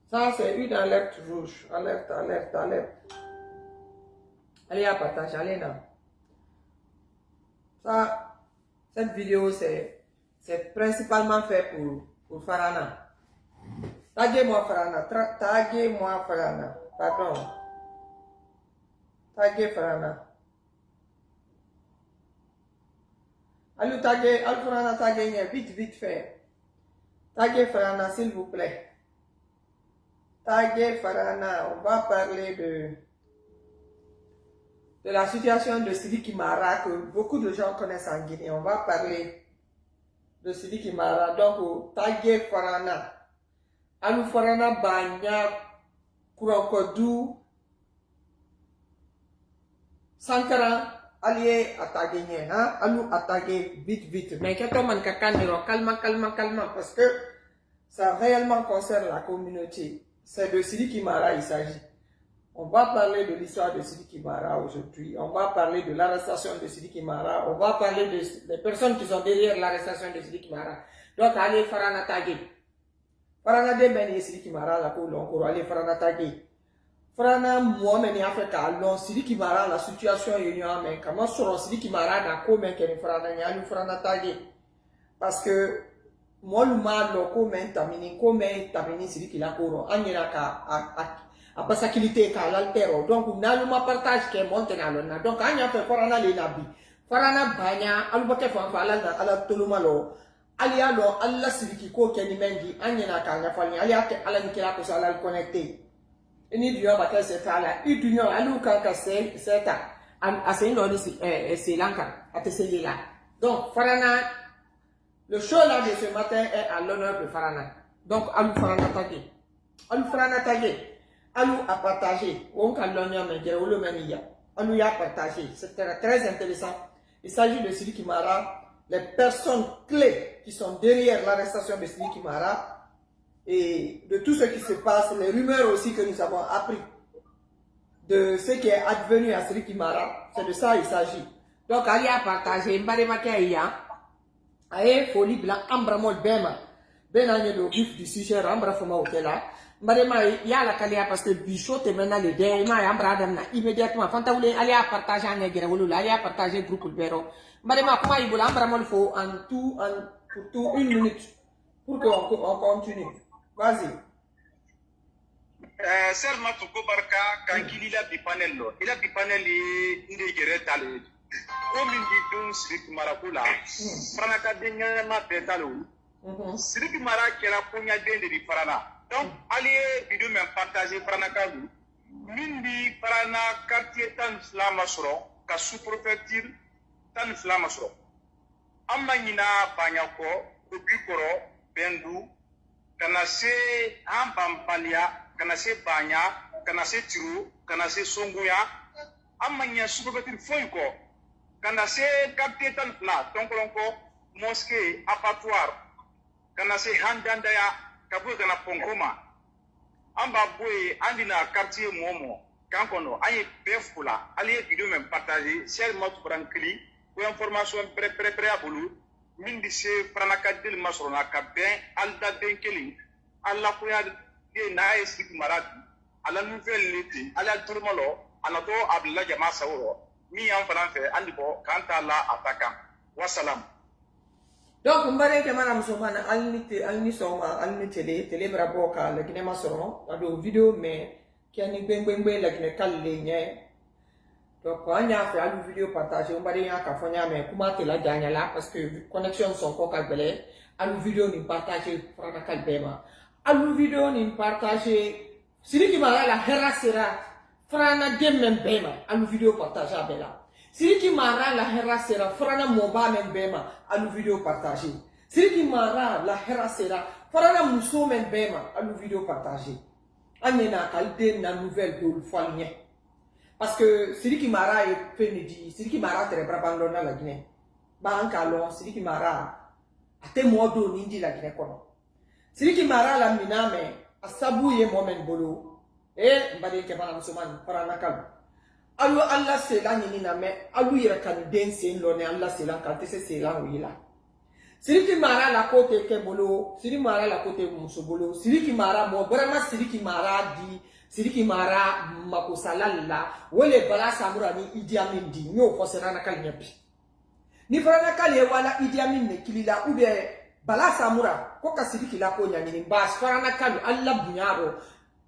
Ça, c'est une alerte rouge. Alerte, alerte, alerte. Allez, à partager, allez là. Ça, cette vidéo, c'est principalement fait pour Farana. Taguez-moi Farana. Taguez-moi Farana. Pardon. Taguez Farana. Allô, taguez, Farana, taguez, vite, vite fait. Taguez Farana, s'il vous plaît. Taguez Farana. On va parler de la situation de Sidiki Mara que beaucoup de gens connaissent en Guinée. On va parler de Sidiki Mara. Donc, taguez Farana. Alou Farana Banya Kurokodou Sankara allié attaquer, hein? Alou attaquer vite, vite. Mais quand on calme, parce que ça réellement concerne la communauté. C'est de Sidiki Mara il s'agit. On va parler de l'histoire de Sidiki Mara aujourd'hui. On va parler de l'arrestation de Sidiki Mara. On va parler des personnes qui sont derrière l'arrestation de Sidiki Mara. Donc, allez, Farana Tagé. Farana de Beni Sidiki Mara, la cour l'on allez, Farana Tagé. Farana, moi, mais Africa, l'on Sidiki Mara, la situation est union, mais comment sur Sidiki Mara, n'a comment qu'elle Farana, n'y a Farana Tagé. Parce que, moi, le mal, comment tamini Sidiki la cour, en a pasakilité ka l'altero donc naluma partage ke monte na lona donc anya fe farana le nabi farana banya alubake fa ala tolumalo alia lo alla siriki ko keni mengi anya na ka nya fani alia ke ala ni kila ko sala connecté ni dio ba ke setala i dunyo alu ka ka seta ase no ni Sri Lanka ateseli là donc farana le show là de ce matin est à l'honneur de Farana donc alu farana tagé Alou a partagé, on a Alou a partagé, c'est très intéressant. Il s'agit de Sidiki Mara, les personnes clés qui sont derrière l'arrestation de Sidiki Mara et de tout ce qui se passe, les rumeurs aussi que nous avons appris de ce qui est advenu à Sidiki Mara, c'est de ça il s'agit. Donc Ali a partagé, Mbarema Kaya, Aye Folie Blanc, Ambramol Bema, Benanye le vif du sujet, Ambra Foma Okela. Madema ya la kalia parce que bichot te mena le dé ma ya mbradam na immédiatement fanta wule ali a partager en gere wulu ali a partager groupe bero madema kuma ibula mbramol fo en tout pour tout une minute pour que on continue vas-y Serma Tuko Barka kankili la bi panel lo ila bi panel inde gere tale ko min di dun Sidiki Mara kula frana ka denya ma betalo Sidiki Mara kera kunya dende di farana donc, allez, vidéo même partager Franakalu. Mindi Frana quartier tan flamasro, ka sous-préfecture tan flamasro. Amanina Banyako, Kubikoro, Bendu, Kanase Ambampalia, Kanase Banya, Kanase Tiru, Kanase Songuya, Amanya sous-préfecture Foyko, Kanase quartier tan fla, donc mosquée, abattoir, Kanase Handandaya. Kabu kana pongoma amba boy andina quartier momo kankono aye befula aliye vidéo même partager share mot frankli ou information pré à bolu mindi se franaka del masrona ka ben alda denkeli alla ko ya de na Sidiki Mara ala nouvelle leti ala turmalo ala to abdullah jama sawro mi en français andi bo kanta la attaquant wassalam. Donc, on va dire que madame Somana, alni télé bravo ka la Guinée masoro, la vidéo mais qui a ni ben la Guinée calé. Donc, on a fait la vidéo partagée, on va dire qu'à fonya mais comment te la gagne là parce que connexion sont encore calbelé, la vidéo ni partagée frana calbema. La vidéo ni partagée Sidiki Mara la herasera frana dem bema, la vidéo partagée bela. Sidiki Mara la hera sera frana moba men bema alu video partagé. Sidiki Mara la hera sera frana muso men bema alu video partagé. Anyena kalde na nouvelle de l'foalien. Parce que Sidiki Mara est pénidi, Sidiki Mara très brabandona la Guinée. Banka long Sidiki Mara ate modo nindi la Guinée kono. Sidiki Mara la miname asabuye momen bolo. Mbade ke bana musoman frana kalu. Alu Allah se la nini na me alu yira kan den se lo ne Allah se la kan te se la wila Siriki mara la côté Kebolo, Siriki mara la côté Musobolo, Siriki mara bon vraiment Siriki mara di Siriki mara makosalala wole bala samura ni Idi Amin di nyo fosera na kali nyapi ni frana kali wala Idi Amin ne kilila ube bala samura ko ka Siriki la ko nyani bas frana kali Allah bunyaro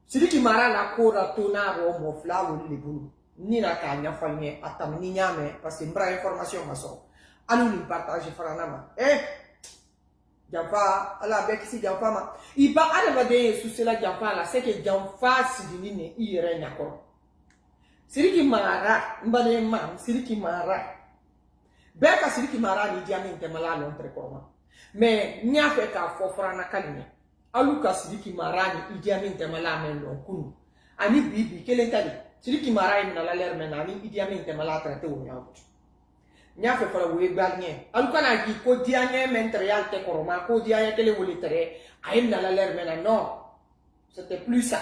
Siriki mara la ko ratonaro mo flawo le bulu ni na ka nya falnye atam ni nyame parce que mbra information maso alu ni partage frana ma Jamfa ala bekisi jamfa ma iba adama de susela jamfa la seke jamfa sidini ne ire nyakoro Siriki mara mbale ma Siriki mara beka Siriki mara ni diamin te mala non tre korma mais nyafe ka fofra na kalime aluka Siriki mara ni diamin te mala men non kunu ani bibi kelen tali Siriki mara ni na la ler men ani diamin te mala traité o nyawo Nyafe fala wule balnye alukana ki ko dianye mentrial te koroma ko dianye tele wule tere ayem na la ler mena non c'était plus ça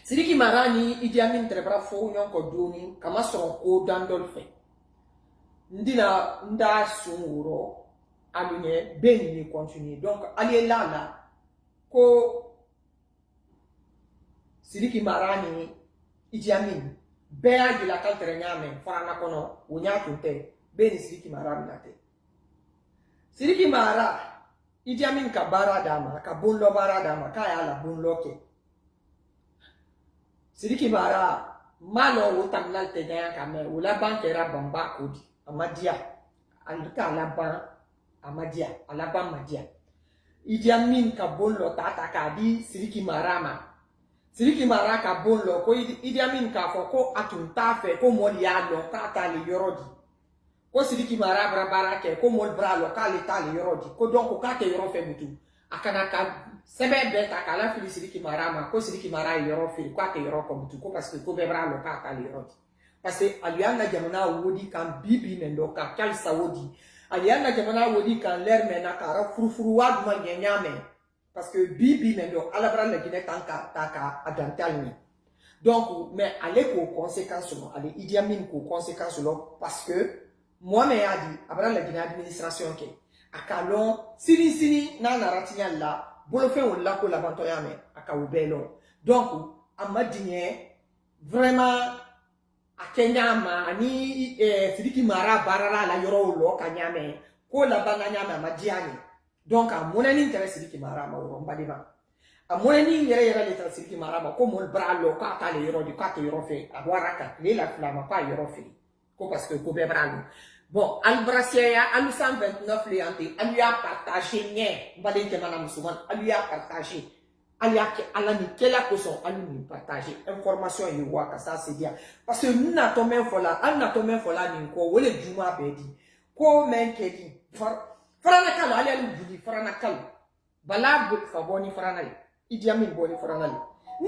Siriki marani Idi Amin tere bra fo nyon ko doni kama son ko dandolfe ndina nda sunguro alunye benni continue donc ali là ko Siriki marani Idi Amin Bea di la kaltere nyame farana kono wonya tunte beni Siriki mara minate Siriki mara Idi Amin ka bara dama ka bonlo bara dama ka ya la bonlo ke Siriki mara malo wotamnal te gaya ka me wala bankera bamba kodi amadia alika alaban amadia alaban madia Idi Amin ka bonlo tata ka di Siriki mara ma Siriki mara ka bon lo ko Idi Amin ka fo ko atunta fe ko mol ya lo ka ta le yorodi ko Siriki mara bra bara ke ko mol bra lo ka le ta le yorodi ko donc ka te yoro fe mutu akana ka sebe be ta kala fili Siriki mara ma ko Siriki mara yoro fe ko te yoro ko mutu ko parce que ko be bra lo ka ta le yorodi parce que aliana jamana wodi kan bibi mendo ka kal saudi aliana jamana wodi kan ler mena ka ra furufuru wa ma nyame parce que bibi mendo alabra le Guinée tanka taka adantalni donc mais aller ko conséquences non aller Idi Amin ko conséquences lo parce que moi mais a dit abra le Guinée administration ke akalon sini na naratinya la bolo fe on la ko la bantoya me akawubelo donc amadinye vraiment akenyama ni Siriki mara barara la yoro lo kanyame ko la bananyama madiani donc a monani intérêt Siriki mara ma woro mbadima a monani yere le Siriki mara ma ko mol bralo ka ta le yoro di ka te yoro fe a waraka le la flama pa yoro fe ko parce que ko be bralo bon al brasia al 129 le anti al ya partager nye mbade te mana musulman al ya partager al ya ke ala ni kela ko son al ni partager information yi wa ka ça c'est bien parce que nous na to men fola al na to men fola ni ko wole juma be di ko men ke di Farana kalo ali alu budi farana kalo bala bu faboni farana li Idi Amin boni farana li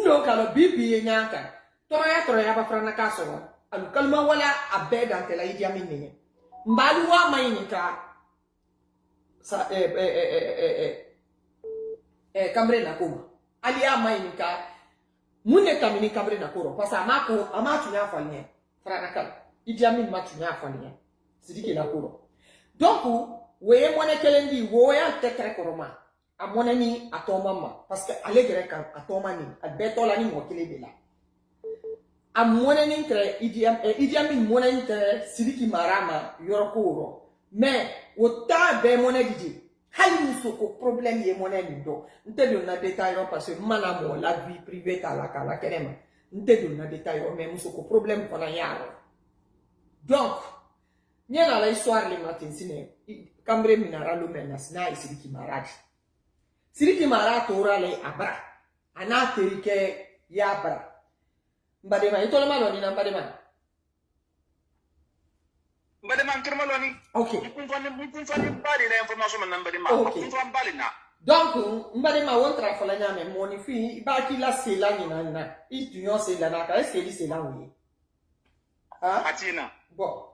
ndo kalo bibi nyanka toya ba farana kaso alu kalma wala abeda tela Idi Amin ne mbalu wa mainika sa kambre na kuma ali mainika munne kamini kambre na koro pasa amako amatu nya falnye farana kalo Idi Amin matu nya falnye sidiki na koro donc we mone kelendi wo ya tekre koroma amone ni atoma ma parce que ale gere kan atoma ni albeto la ni mo kele de la amone ni tre Idi Amin mone ni tre Siriki marama yorokoro mais wota be mone didi hali musoko problème ye mone ni do nte do na détail parce que mana mo la vie privée ta la kala kelema nte do na détail mais musoko problème kona yaro donc nyana la histoire le matin sine kambre minaralo menas na Siriki maraji Siriki mara tora le abra ana terike ya abra mbadema itola malo ni na mbadema kirmaloni okay kun fani bali la information man mbadema kun fani bali na donc mbadema wontra fola nyame moni fi ba ki la sela ni na itunyo sela na ka est-ce que dit sela oui ah atina bon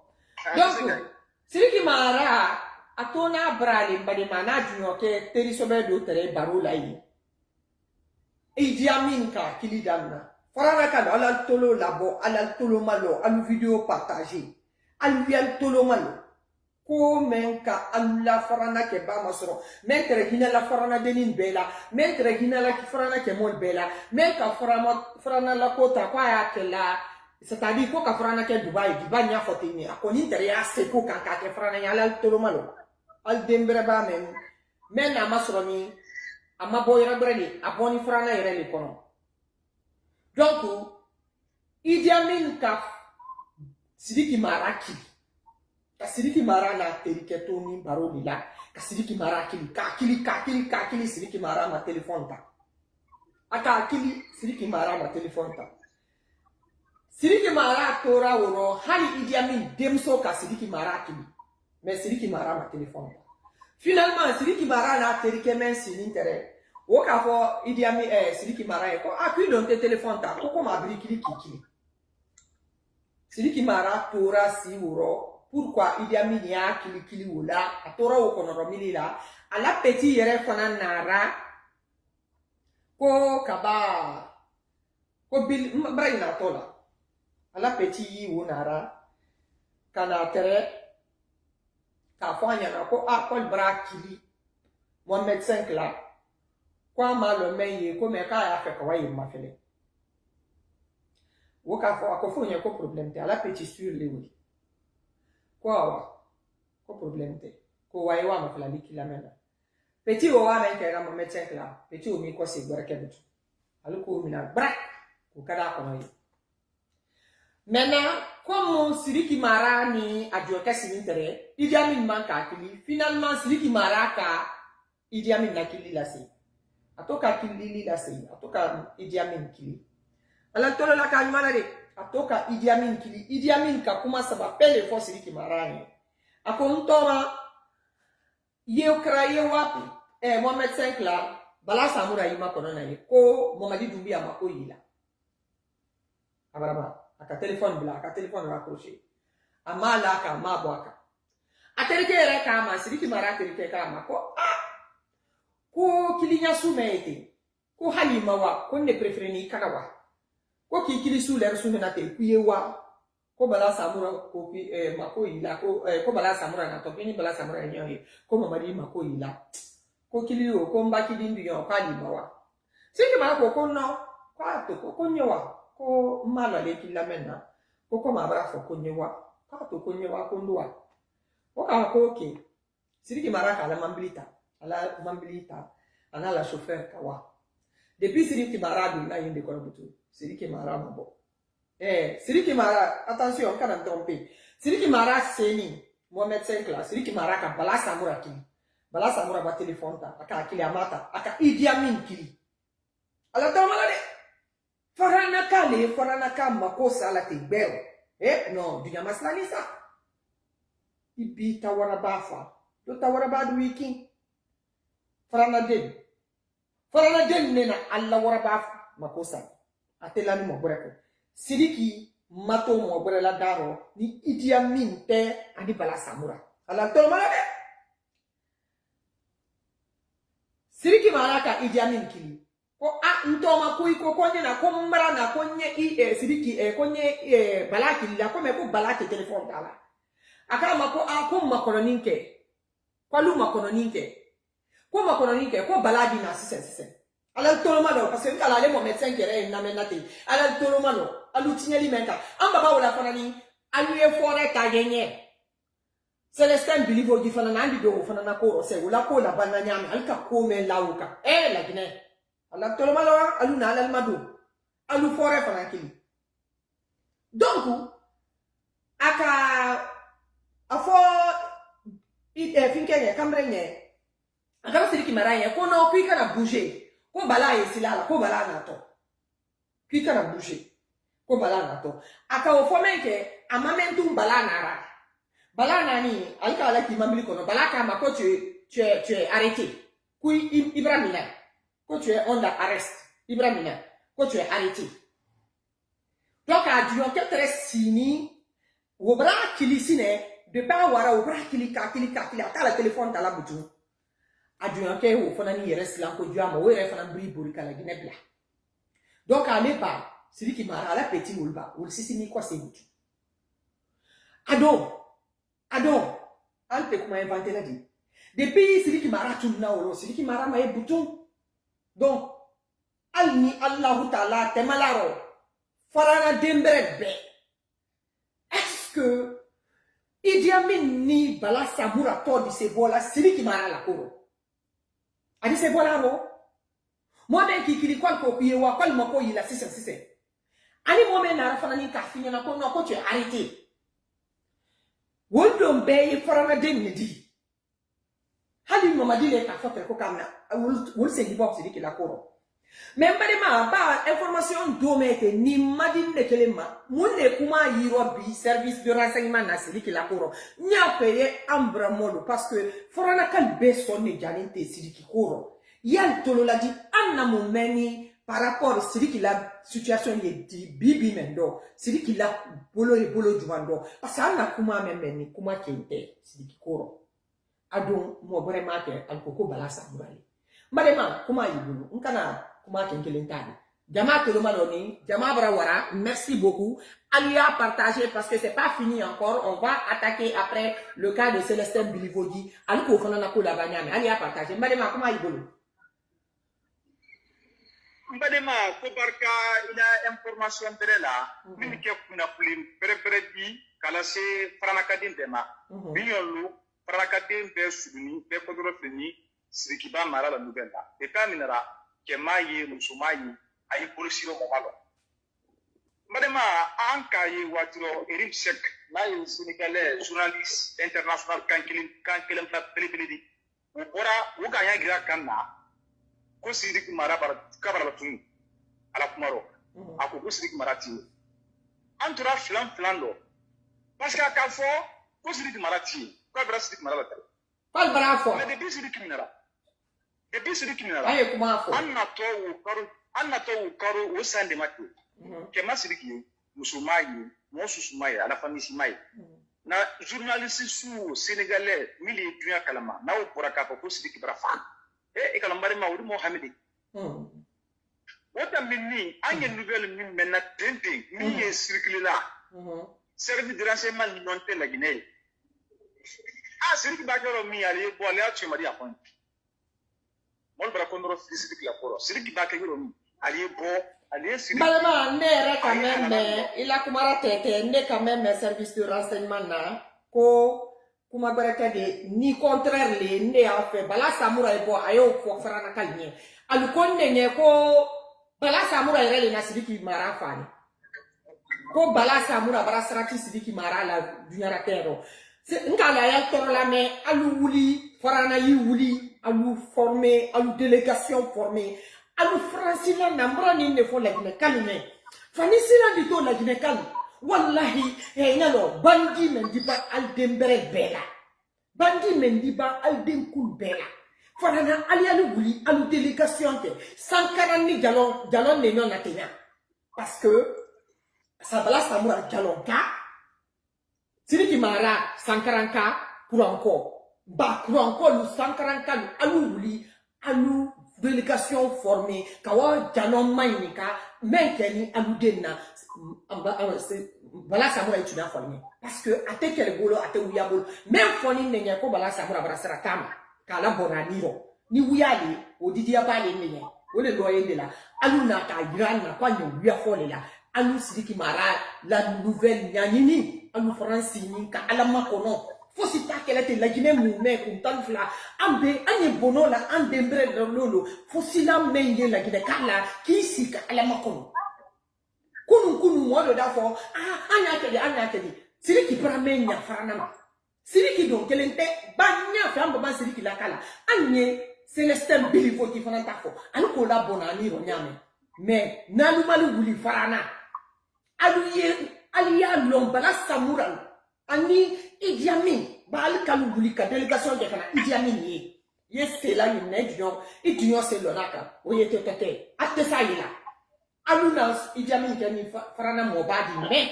donc Siriki mara atona brali mbadema na junyo ke terisobe do tere barula yi Idi Amin ka kilidamna farana kan ala tolo labo ala tolo malo alu video partager alu yal tolo malo ko men ka alla farana ke ba masoro men tere hina la farana denin bela men tere hina la farana ke mon bela men ka farana la kota kwa ya ke la c'est-à-dire ko ka farana ke Dubai nya fotini akoni tere ya se ko ka ke farana ya la tolo malo al dembere ba men na masoro ni ama boyra brani aboni farana yere le kono donc Idi Amin ka Sidiki Maraki ka Sidiki Mara na teriketo ni baro ni la ka Sidiki Mara kakili Sidiki Mara ma téléphone ta aka akili Sidiki Mara ma téléphone ta Sidiki Mara tora woro hali Idi Amin demso ka Sidiki Mara akili mais Sidiki Mara ma téléphone ta finalement Sidiki Mara na terike men sinintere o ka fo Idi Amin Sidiki Mara ko akui don te téléphone ta ko ma bri kili Sidiki Mara tora si woro pourquoi Idi Amin ya kili wula atora wo kono mili la ala petit yere fana nara ko kaba ko bil braina tola ala petit yi wo nara kana tere ka fanya na ko a ko bra kili mo médecin là kwa ma le meye ko me ka ya fe ko wayi ma fele wo ka fo ko fo nya ko problème te ala petit sur le oui quoi ko problème te ko wayi wa ma fela likila mena petit o wa men ke ga mo médecin là petit o mi ko se gbara kebutu alu ko mi na bra ko kada ko no maintenant comme Sidiki Mara ni adio kasi intere Idi Amin manka akili finalement Sidiki Mara ka Idi Amin na kili la si atoka kili la si atoka Idi Amin kili ala tolo la ka nyumana de atoka Idi Amin kili Idi Amin ka kuma saba pele fo Sidiki Mara ni akontoma ye kraye wapi Mohamed 5 la bala samura yima kono na ye ko Momadi Doumbia mako yila abaraba aka téléphone bla aka téléphone raccroché amala ka mabwaka aterike re ka ma Sidiki Mara terike ka ma ko kilinya sumete ko halima wa ko ne préféré ni kanawa ko ki kili su ler su na te kuyewa ko bala samura ko ki mako yila ko bala samura na to ni bala samura nyoye ko Mamadi mako yila ko kili o ko mbaki dimbi yo ka halima wa Sidiki Mara ko no kwa to ko nyowa ko mala le kila menna ko mabra fo ko nyewa ka to ko nyewa ko ndwa o ka ko ke Sidiki Mara ka la mambilita ana la chauffeur kawa depuis Sidiki Mara du na yinde ko butu Sidiki Mara mabo Sidiki Mara attention kana tromper Sidiki Mara seni Mohamed 5 la Sidiki Mara ka bala samura ba téléphone ta aka akili amata aka Idi Amin kili ala to malade farana ka makosa la tigbeo no dunya maslani sa ibi tawara bafa do tawara ba du wiki farana den nena alla wara bafa makosa atela ni mo breko Sidiki mato mo brela daro ni Idi Amin te ani bala samura ala to malade Sidiki Mara ka Idi Amin kili ko ntoma ko konye na ko mbara na konye Sidiki konye balaki la ko me ko balaki telephone dala akama ko makononinke ko lu makononinke ko baladi na sisen ala toloma do parce que ala le mo médecin kere na menate ala toloma do alu tinyeli menta amba ba wala fanani alu e fore ka genye Celestin bilivo di fanana andi do fanana ko se wala ko la bananyami alka ko me lauka la gine ala toloma lo alu na ala madu alu fore fana kili donc aka afo finkenye kamrenye aka Sidiki Mara ye ko no kuika na bouger ko bala ye silala ko bala na to kuika na bouger ko bala na to aka o fomenke amamentu bala na ra bala na ni alka ala ki mambili kono bala ka ma ko tu es arrêté kui Ibrahima quand tu es en arrest, Ibrahima, quand tu es arrêté. Donc, à Dieu, quel très sini, ou bras qui lissine, de pas avoir au bras qui lika, à la téléphone, à la bouton. À Dieu, quel ou fanani reste là, que Dieu a moué, il faut un bris pour la Guinée. Donc, à l'épa, Sidiki Mara, la petite ou le bas, ou le sissi, quoi, c'est bouton. Adon, Ante kuma inventé la dit. Depuis Sidiki Mara Tulna Oro, Sidiki Mara Maye Bouton. Donc, Alni Allahu Ta'ala Temalaro, Farana Dembrebe. Est-ce que Idi Amin ni Bala Samoura Todi Sebola, Sidiki Mara la Koro? Adi Sebola Ro? Moi-même qui kiri quoi le copier ou quoi le moko il a 6. Ani moi-même n'a pas fini qu'à finir na ko tu es arrêté. Wondom Bay Farana Demnedi. Hali mamadi le ka fotre ko kamna wol se dibo Sidiki la Koro. Mais madema ba information domete ni madine de kelema munne kuma yiro bi service de renseignement na Sidiki la Koro nya paye ambra modo parce que forana kal be sonne janinte Sidiki Koro yal tolo la di anna mo meni par rapport à Sidiki la situation ye di bibi mendo Sidiki la bolo juando parce que anna kuma memeni kuma kente Sidiki Koro adon mo vraiment ke alkoko bala saburali madema kuma yibulu nkana kuma kenkelentani jama tolo maloni jama brawara merci beaucoup Alia partagé parce que c'est pas fini encore on va attaquer après le cas de Célestin Bilivodi aliko fana na ko la banyame Alia partagé madema kuma yibulu mbadema ko barka ina information bere la min ke kuna kulim bere di kala se franakadin tema binyolu franakadin be suduni be kodoro fini Sidiki ba mara la nouvelle là et quand minera ke maye musumayi ay polisiro mo malo mbadema anka yi watro Eric Sek maye sénégalais journaliste international kankilim ta pelipelidi ora uga ya gira kanna ko Sidiki mara bar kabara la tunu ala kumaro ako ko Sidiki mara ti antura flan do parce que ka fo ko Sidiki mara ti ko bra Sidiki mara la ta pal bravo mais depuis Sidiki minara aye kuma fo anna to karo o sande matu ke ma Sidiki musumayi mo susumayi ala famisi mai na journaliste su sénégalais mili dunya kalama na o poraka ko Sidiki bra fa e kalambari ma wuri Mohamedi wota minni anye nouvelle min menna tente mi e circuler là service de renseignement non te la Guinée Sidiki ba joro mi ali bo le atu mari apon mol bra kondro Sidiki la Koro Sidiki ba ke joro mi ali bo ali Sidiki malama ne quand même il a kumara tete ne quand même service de renseignement na ko kuma baraka de ni contraire le ne a fait bala samura ebo ayo fo farana kalnie alu konne ne ko bala samura irele na Sidiki mara fani ko bala samura bara sarati Sidiki mara la dunyara tero nkala ya toro la me alu wuli farana yi wuli alu former alu délégation formée alu francila nambra ni ne fo la ne kalme fani sila dito la ne kalme wallahi ngalo bandi mendiba aldembere bela bandi mendiba aldenkul bela fanana alialu wuli alu délégation te 140 jalon ne non atena parce que ça bala samura jalon ka Sidiki mara 140 ka pour encore lu 140 ka alu wuli alu délégation formée kawa jalon mainika menkeni alu denna bala samura ituna formé parce que ate kele bolo ate wuya bolo même foni nenya ko bala samura barasara kama kala bonaniro ni wuyali odidi abale nenya ole loye de la alu na ka grana kwa ni wuya fole la alu Sidiki mara la nouvelle nyanini alu francini ka alama kono fosi ta kele te la Guinée moume ko tanfla ambe anye bono la andembre de lolo fosi la menge la Guinée kala kisi ka alama kono kunu modo da fo anya kedi Sidiki pramenya faranama Sidiki don kelente banya fa amba Sidiki la kala anye Célestin Bilivodi fana ta fo anu ko la bonani ro nyame mais nanu malu wuli farana aliya lombala samura ani Idi Amin bal kalu wuli ka délégation de kana Idi Amin ye c'est là une édition c'est l'onaka o yete tete atte sayila aluna Idi Amin kani farana mobadi mais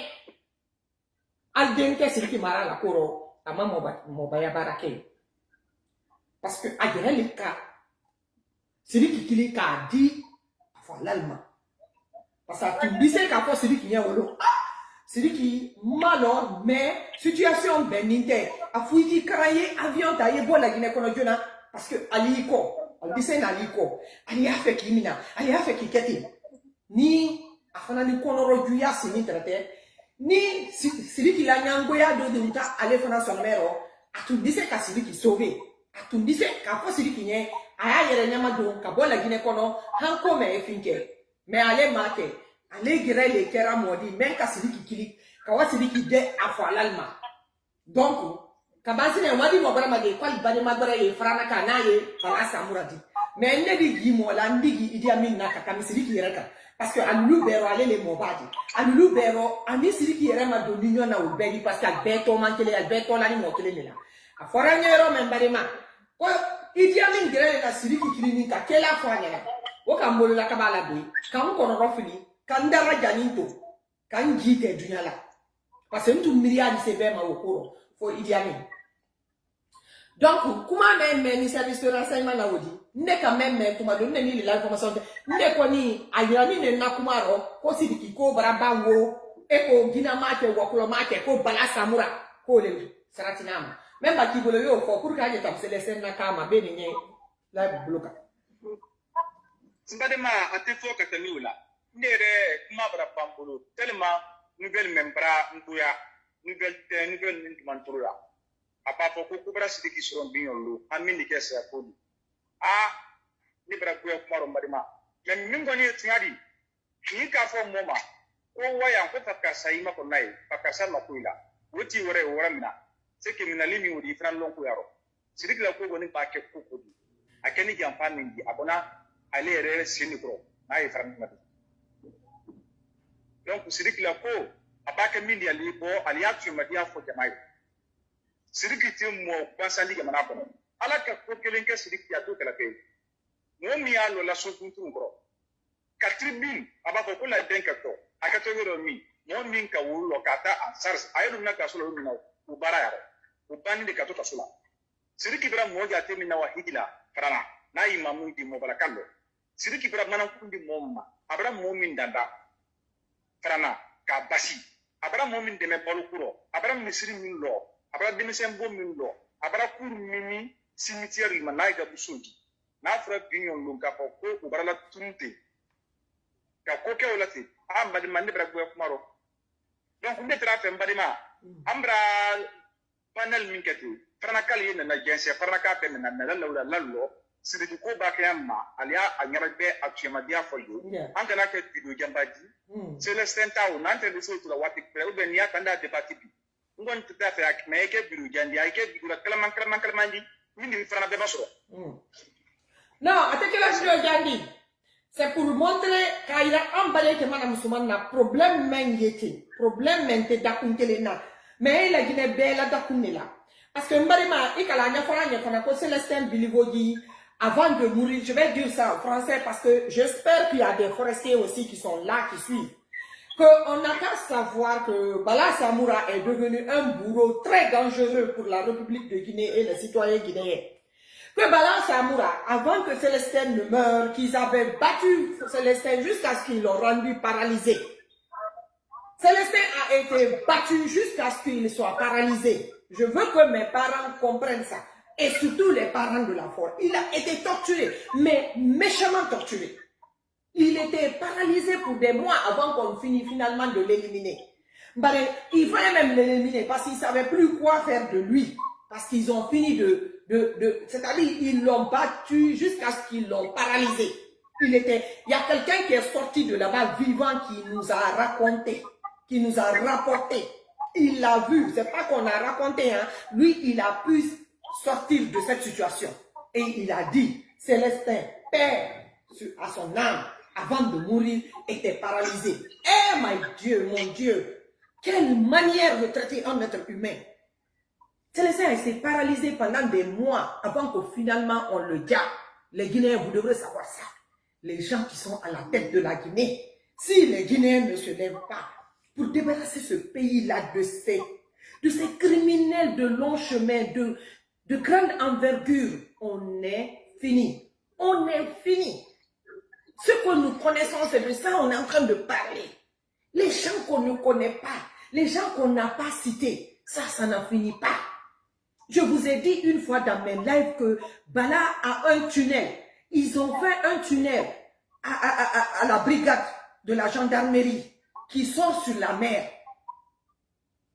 aldenke Sidiki mara la Koro ama mobaya barake parce que agirele ka Sidiki kili ka di afa l'alma parce que tu disais qu'à Sidiki nya wolo Sidiki malo mais situation beninte a fouiki karaye avion ta ye bo la Guinée kono jona parce que ali ko albisen ali ko ali a fait kimina ali a fait kiketi ni afana ni konoro juya sini traité ni Sidiki la nyangoya do de uta ale fana somero atundise ka Sidiki sauver atundise ka fo Sidiki nye aya yere nyama do ka bo la Guinée kono hanko me efinke mais ale make ale gire le kera modi men ka Sidiki kili ka wa Sidiki de afo l'alma donc kabasi ne wadi mo bara mage kwali bade magara ye frana ka na ye bala samuradi mais ne di gi mo la ndigi Idi Amin na ka kami Sidiki yere ka parce que Alulu Bero ale le mobadi Alulu Bero ani Sidiki yere ma do l'union na obedi parce que albeto mankele albeto la ni mokele ne la afora nyero membare ma ko Idi Amin gere na Sidiki kilini ka kela fanya na o ka mbolo la kabala be kan ko no rofili kan dara janinto kan jite dunya la parce que ntu miliard se be ma okoro for Idi Amin. Donc, comment même ni service de renseignement na wodi? Ne ka même tuma do ne ni l'information ne ko ni ayani ne na kumaro ko Sidiki ko barabango e ko gina make wakulo make ko bala samura ko le saratinama. Même ba ki bolo yo ko pour ka je tam Célestin na kama be ni la bloka. Mbadema atefo katamiula. Ndere kuma barabambolo tellement nouvelle membra nduya nouvelle mantura. Apa foko kubra Sidiki suron binyolo amini kesa kodi ni bra kuya kumaro mbadima men mingo ni tiari ni ka fo moma ko waya ko fakka sayima ko nay fakka sama kuila woti wore woramina seke minalimi wodi fran lon ko yaro Sidiki la ko goni ba ke ko kodi akeni jampani ndi abona ale rere sini ko nay fran mati donc Sidiki la ko abaka mindi ali bo ali atu mati afo jamai Sidiki ti mo basali ga mana kono ala ka ko kelenke Sidiki ya to kala pe mo mi alo la so kuntu ngoro 4000 aba ko la denka to aka to goro mi mo min ka wulo kata ansars ayo na ka solo mi na ubara yaro ubani de ka to kasula Sidiki bra mo ja te mi na wa higila farana na imamu di mo barakallo Sidiki bra mana kundi mo ma abra mo min danda farana ka basi abra mo min de me bolu kuro abra misri min lo abra demisembo min lo abra kur mimi cimetière manaiga busundi na fra binyon lo ka ko ubara la tunte ka ko ke olati amba de mande bra gwe kumaro donc nde tra fe mbadima ambra panel min kati frana kali na agence frana ka pe na la lallo Sidiki ko ba kayamma aliya anyara be actuellement dia foyo anga na ke video jambaji Célestin taw nante de so to la wati pre ou ben ya kanda de batibi ngon tuta fe ak me ke biru jandi ay ke biru kalaman di mindi frana be masro non attaquer la vidéo jandi c'est pour montrer qu'il a emballé que madame Soumane na problème men yete problème men te dakuntele na mais la Guinée belle dakunela parce que mbarima ikala nya fona ko Célestin Bilivogi avant de mourir, je vais dire ça en français parce que j'espère qu'il y a des forestiers aussi qui sont là, qui suivent. Qu'on n'a qu'à savoir que Bala Samoura est devenu un bourreau très dangereux pour la République de Guinée et les citoyens guinéens. Que Bala Samoura, avant que Célestin ne meure, qu'ils avaient battu Célestin jusqu'à ce qu'ils l'ont rendu paralysé. Célestin a été battu jusqu'à ce qu'il soit paralysé. Je veux que mes parents comprennent ça. Et surtout les parents de la forêt. Il a été torturé, mais méchamment torturé. Il était paralysé pour des mois avant qu'on finisse finalement de l'éliminer. Il fallait même l'éliminer parce qu'ils ne savaient plus quoi faire de lui. Parce qu'ils ont fini c'est-à-dire ils l'ont battu jusqu'à ce qu'ils l'ont paralysé. Il y a quelqu'un qui est sorti de là-bas vivant qui nous a raconté, qui nous a rapporté. Il l'a vu, c'est pas qu'on a raconté, hein. Lui, il a pu sortir de cette situation. Et il a dit, Célestin, père à son âme, avant de mourir, était paralysé. Eh, mon Dieu, quelle manière de traiter un être humain. Célestin a été paralysé pendant des mois avant que finalement on le garde. Les Guinéens, vous devrez savoir ça. Les gens qui sont à la tête de la Guinée, si les Guinéens ne se lèvent pas pour débarrasser ce pays-là de ces criminels de long chemin, de grande envergure, on est fini. On est fini. Ce que nous connaissons, c'est de ça on est en train de parler. Les gens qu'on ne connaît pas, les gens qu'on n'a pas cités, ça n'en finit pas. Je vous ai dit une fois dans mes lives que Bala a un tunnel. Ils ont fait un tunnel à la brigade de la gendarmerie qui sort sur la mer.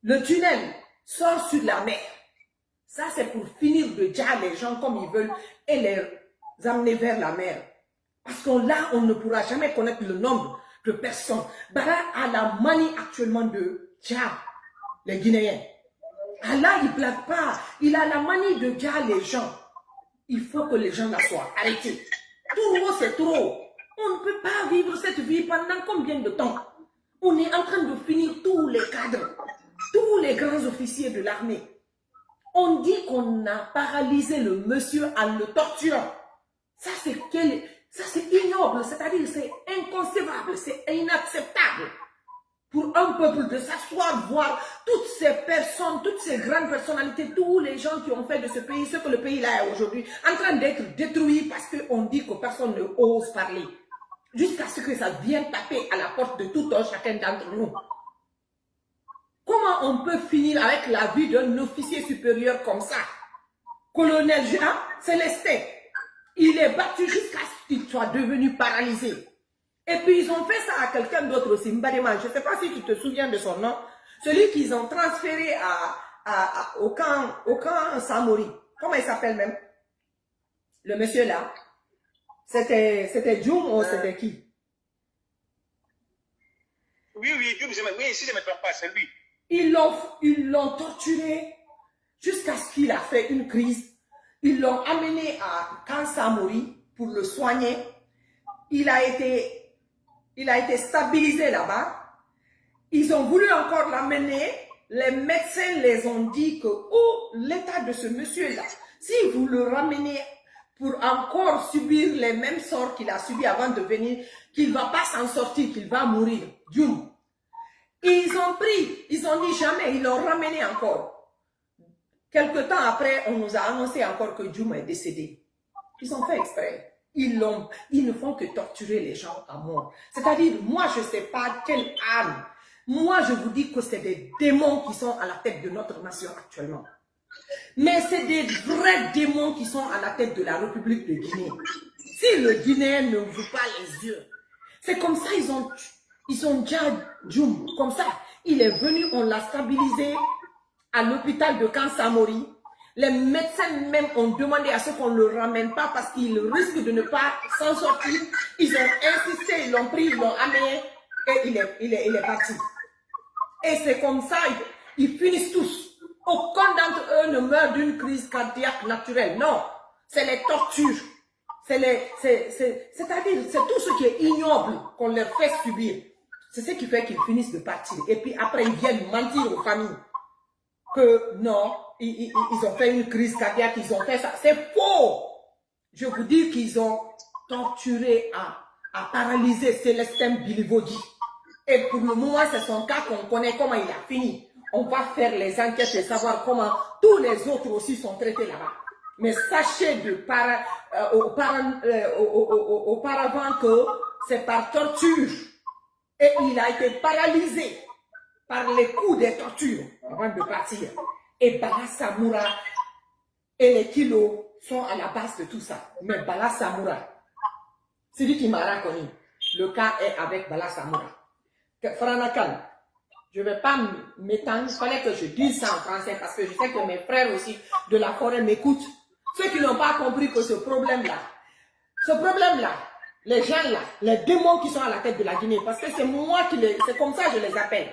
Le tunnel sort sur la mer. Ça, c'est pour finir de dire les gens comme ils veulent et les amener vers la mer. Parce que là, on ne pourra jamais connaître le nombre de personnes. Bala a la manie actuellement de dire les Guinéens. Allah, il ne blague pas. Il a la manie de dire les gens. Il faut que les gens là soient arrêtés. Trop, c'est trop. On ne peut pas vivre cette vie pendant combien de temps? On est en train de finir tous les cadres, tous les grands officiers de l'armée. On dit qu'on a paralysé le monsieur en le torturant. Ça, c'est ignoble, c'est-à-dire c'est inconcevable, c'est inacceptable pour un peuple de s'asseoir, voir toutes ces personnes, toutes ces grandes personnalités, tous les gens qui ont fait de ce pays ce que le pays là est aujourd'hui, en train d'être détruit parce qu'on dit que personne ne ose parler. Jusqu'à ce que ça vienne taper à la porte de tout un chacun d'entre nous. Comment on peut finir avec la vie d'un officier supérieur comme ça? Colonel Jean Célestin, il est battu jusqu'à ce qu'il soit devenu paralysé. Et puis ils ont fait ça à quelqu'un d'autre aussi, Mbadema. Je ne sais pas si tu te souviens de son nom. Celui qu'ils ont transféré au camp Samori. Comment il s'appelle même? Le monsieur là. C'était Djoum ou c'était qui? Oui, Djoum, oui, si je ne me trompe pas, c'est lui. Ils l'ont torturé jusqu'à ce qu'il a fait une crise. Ils l'ont amené à camp Samori pour le soigner. Il a été stabilisé là-bas. Ils ont voulu encore l'amener. Les médecins les ont dit que l'état de ce monsieur-là, si vous le ramenez pour encore subir les mêmes sorts qu'il a subis avant de venir, qu'il ne va pas s'en sortir, qu'il va mourir. Djoum. Ils ont dit jamais, ils l'ont ramené encore. Quelque temps après, on nous a annoncé encore que Djoum est décédé. Ils ont fait exprès. Ils ne font que torturer les gens à mort. C'est-à-dire, moi, je ne sais pas quelle âme. Moi, je vous dis que c'est des démons qui sont à la tête de notre nation actuellement. Mais c'est des vrais démons qui sont à la tête de la République de Guinée. Si le Guinéen ne ouvre pas les yeux, c'est comme ça, ils ont déjà Djoum. Comme ça, il est venu, on l'a stabilisé à l'hôpital de Camp Samori. Les médecins même ont demandé à ce qu'on ne le ramène pas parce qu'il risque de ne pas s'en sortir. Ils ont insisté, ils l'ont pris, ils l'ont amené et il est parti. Et c'est comme ça, ils finissent tous. Aucun d'entre eux ne meurt d'une crise cardiaque naturelle. Non, c'est les tortures. C'est-à-dire, c'est tout ce qui est ignoble qu'on leur fait subir. C'est ce qui fait qu'ils finissent de partir. Et puis après, ils viennent mentir aux familles que non, ils ont fait une crise cardiaque, ils ont fait ça. C'est faux. Je vous dis qu'ils ont torturé à paralyser Célestin Bilivodi. Et pour le moment, c'est son cas qu'on connaît comment il a fini. On va faire les enquêtes et savoir comment tous les autres aussi sont traités là-bas. Mais sachez auparavant que c'est par torture. Et il a été paralysé par les coups des tortures avant de partir. Et Bala Samoura et les kilos sont à la base de tout ça. Mais Bala Samoura, c'est lui qui m'a reconnu. Le cas est avec Bala Samoura. Franakal, je ne vais pas m'étendre, il fallait que je dise ça en français parce que je sais que mes frères aussi de la forêt m'écoutent. Ceux qui n'ont pas compris que ce problème-là, les gens là, les démons qui sont à la tête de la Guinée, parce que c'est comme ça que je les appelle.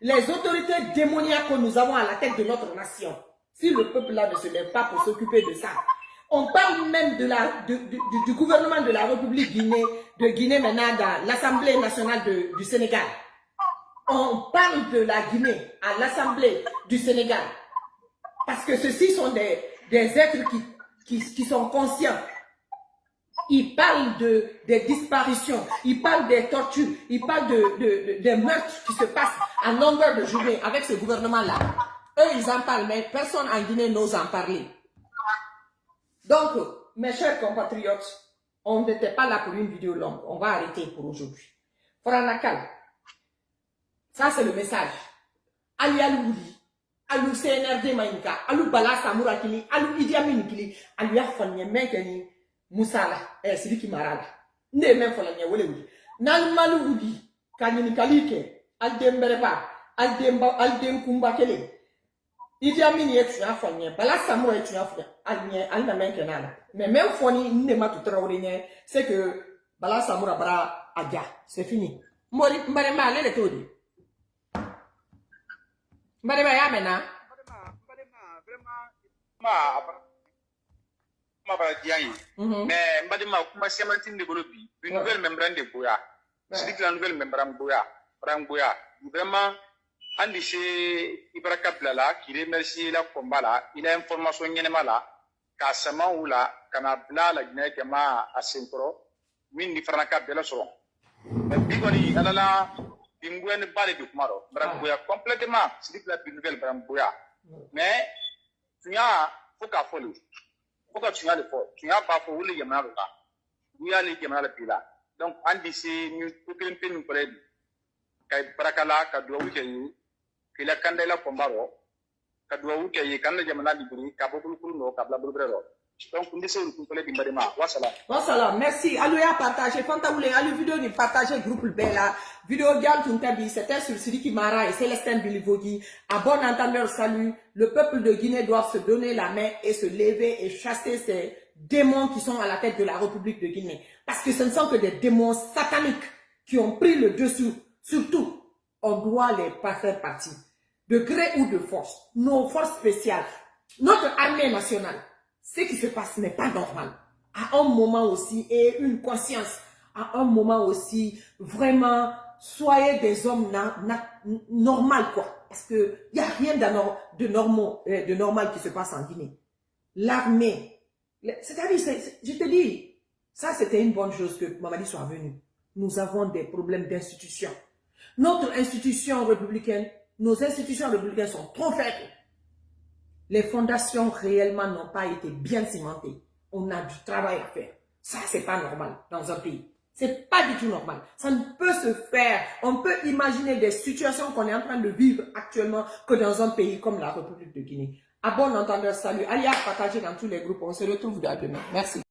Les autorités démoniaques que nous avons à la tête de notre nation. Si le peuple là ne se lève pas pour s'occuper de ça, on parle même du gouvernement de la République de Guinée maintenant dans l'Assemblée nationale du Sénégal. On parle de la Guinée à l'Assemblée du Sénégal. Parce que ceux-ci sont des êtres qui sont conscients. Ils parlent des disparitions, ils parlent des tortures, ils parlent des meurtres qui se passent à longueur de journée avec ce gouvernement-là. Eux, ils en parlent, mais personne en Guinée n'ose en parler. Donc, mes chers compatriotes, on n'était pas là pour une vidéo longue. On va arrêter pour aujourd'hui. Franakal, ça c'est le message. Ali Alouli, alu CNRD Maïnka, alu Bala Samoura Kili, alu Idi Amin Kili, alu Yafanye Menkeni, Moussala, Sidiki Marala. Ne men folanye wole wuli. Nan malu wuli, Kanyini Kalike, Aldem Bereba, Aldem Kumba Kele. Idi Amin yetu Yafanye, Bala Samoura yetu Yafanye, Alna Menkenala. Mais même Foni, Nema Tutraorine, c'est que Bala Samoura Bara Adia, c'est fini. Mori, Mbarema, allez les todi. Mbarema ya mena. Mais Mbadima, kuma siamantin de Golobi, une nouvelle membrane de Boya. C'est la nouvelle membrane Boya. Boya. Vraiment, Andi chez Ibraka Blala, qui remercie la Kombala, il a information Yenemala, Kasama ou la, Kanabla, la Guinée, Kama, à Centro, Mini Franca de la Soron. Mais Bigoni, Alala, Bingwen Bale du Kumaro, Bramboya, complètement, c'est la nouvelle Bramboya. Mais, tu as, faut qu'à folie. Faut que tu as le fort. Tu n'as pas pour les Yamala. Nous allons les Yamala Pila. Donc, on dit c'est nous, aucun peu nous collègues. Kay Brakala, Kadouaoukayi, qu'il a Kandela Pombaro, Kadouaoukayi, Kanda Yamana Libri, Kaboukuno, Kabla Brubrero. Donc, on dit c'est une collègue d'Imbarima. Wassala. Wassala, merci. Allouya partager. Fanta voulez, allu vidéo ni partager groupe Bella. Vidéo Dial Tuntabi, c'était sur Sidiki Mara et Célestin Bilivogi. À bon entendeur, salut. Le peuple de Guinée doit se donner la main et se lever et chasser ces démons qui sont à la tête de la République de Guinée. Parce que ce ne sont que des démons sataniques qui ont pris le dessus. Surtout, on doit les faire partie. De gré ou de force. Nos forces spéciales. Notre armée nationale. Ce qui se passe n'est pas normal. À un moment aussi, et une conscience, à un moment aussi, vraiment, soyez des hommes normaux, quoi. Parce que il n'y a rien de normal qui se passe en Guinée. L'armée, c'est-à-dire, je te dis, ça c'était une bonne chose que Mamadi soit venu. Nous avons des problèmes d'institution. Notre institution républicaine, nos institutions républicaines sont trop faibles. Les fondations réellement n'ont pas été bien cimentées. On a du travail à faire. Ça, c'est pas normal dans un pays. C'est pas du tout normal. Ça ne peut se faire. On peut imaginer des situations qu'on est en train de vivre actuellement que dans un pays comme la République de Guinée. À bon entendeur, salut. Allez à partager dans tous les groupes. On se retrouve demain. Merci.